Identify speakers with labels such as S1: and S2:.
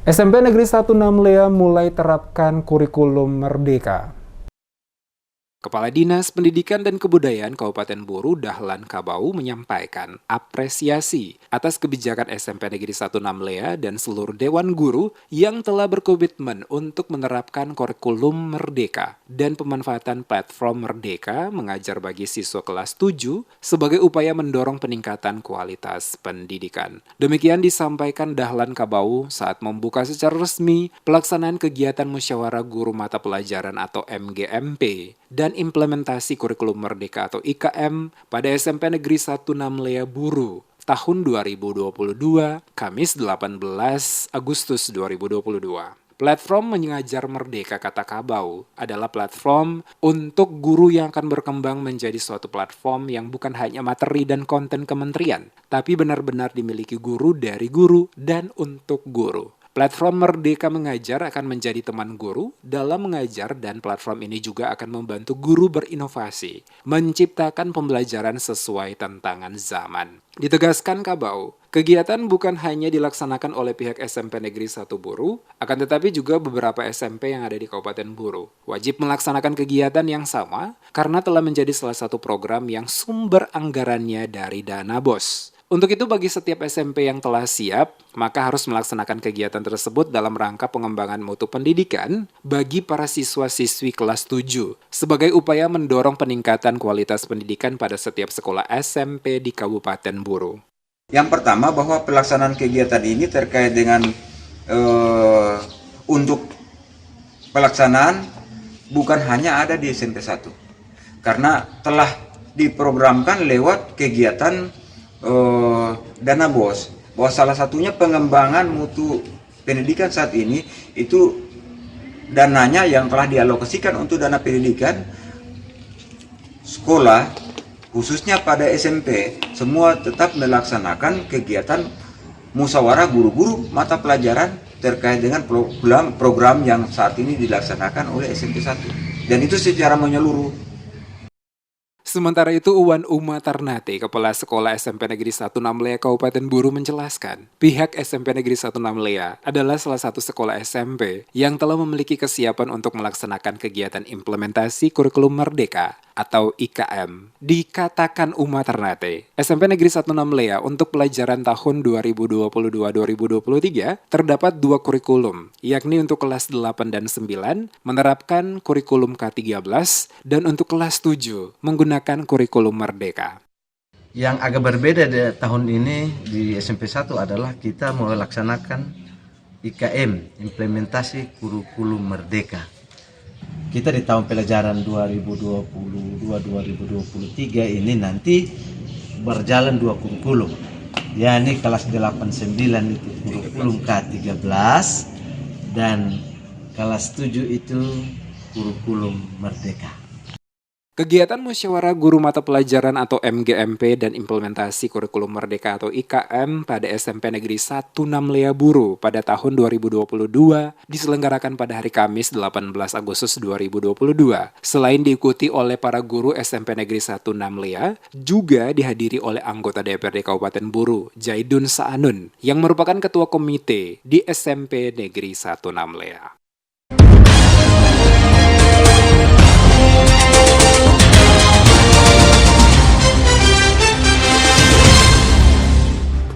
S1: SMP Negeri 16 Lea mulai terapkan kurikulum Merdeka. Kepala Dinas Pendidikan dan Kebudayaan Kabupaten Buru Dahlan Kabau menyampaikan apresiasi atas kebijakan SMP Negeri 16 Lea dan seluruh Dewan Guru yang telah berkomitmen untuk menerapkan kurikulum Merdeka dan pemanfaatan platform Merdeka mengajar bagi siswa kelas 7 sebagai upaya mendorong peningkatan kualitas pendidikan. Demikian disampaikan Dahlan Kabau saat membuka secara resmi pelaksanaan kegiatan musyawarah guru mata pelajaran atau MGMP dan implementasi kurikulum Merdeka atau IKM pada SMP Negeri 16 Lea Buru tahun 2022, Kamis 18 Agustus 2022. Platform Mengajar Merdeka, kata Kabau, adalah platform untuk guru yang akan berkembang menjadi suatu platform yang bukan hanya materi dan konten kementerian, tapi benar-benar dimiliki guru dari guru dan untuk guru. Platform Merdeka Mengajar akan menjadi teman guru dalam mengajar dan platform ini juga akan membantu guru berinovasi, menciptakan pembelajaran sesuai tantangan zaman. Ditegaskan Kabau, kegiatan bukan hanya dilaksanakan oleh pihak SMP Negeri 1 Buru, akan tetapi juga beberapa SMP yang ada di Kabupaten Buru. Wajib melaksanakan kegiatan yang sama karena telah menjadi salah satu program yang sumber anggarannya dari dana BOS. Untuk itu bagi setiap SMP yang telah siap, maka harus melaksanakan kegiatan tersebut dalam rangka pengembangan mutu pendidikan bagi para siswa-siswi kelas 7 sebagai upaya mendorong peningkatan kualitas pendidikan pada setiap sekolah SMP di Kabupaten Buru.
S2: Yang pertama bahwa pelaksanaan kegiatan ini terkait dengan untuk pelaksanaan bukan hanya ada di SMP 1 karena telah diprogramkan lewat kegiatan dana BOS, bahwa salah satunya pengembangan mutu pendidikan saat ini itu dananya yang telah dialokasikan untuk dana pendidikan sekolah khususnya pada SMP semua tetap melaksanakan kegiatan musyawarah guru-guru mata pelajaran terkait dengan program yang saat ini dilaksanakan oleh SMP 1 dan itu secara menyeluruh.
S1: Sementara itu, Uwan Uma Tarnate, Kepala Sekolah SMP Negeri 16 Lea Kabupaten Buru menjelaskan, pihak SMP Negeri 16 Lea adalah salah satu sekolah SMP yang telah memiliki kesiapan untuk melaksanakan kegiatan implementasi kurikulum Merdeka atau IKM. Dikatakan Uma Tarnate, SMP Negeri 16 Lea untuk pelajaran tahun 2022-2023 terdapat 2 kurikulum, yakni untuk kelas 8 dan 9 menerapkan kurikulum K13 dan untuk kelas 7 menggunakan kurikulum Merdeka.
S3: Yang agak berbeda di tahun ini di SMP 1 adalah kita melaksanakan IKM, implementasi kurikulum Merdeka. Kita di tahun pelajaran 2022-2023 ini nanti berjalan 2 kurikulum, yakni kelas 8-9 itu kurikulum K13 dan kelas 7 itu kurikulum Merdeka.
S1: Kegiatan musyawarah guru mata pelajaran atau MGMP dan implementasi kurikulum Merdeka atau IKM pada SMP Negeri 16 Lea Buru pada tahun 2022 diselenggarakan pada hari Kamis 18 Agustus 2022. Selain diikuti oleh para guru SMP Negeri 16 Lea, juga dihadiri oleh anggota DPRD Kabupaten Buru, Jaidun Saanun, yang merupakan ketua komite di SMP Negeri 16 Lea.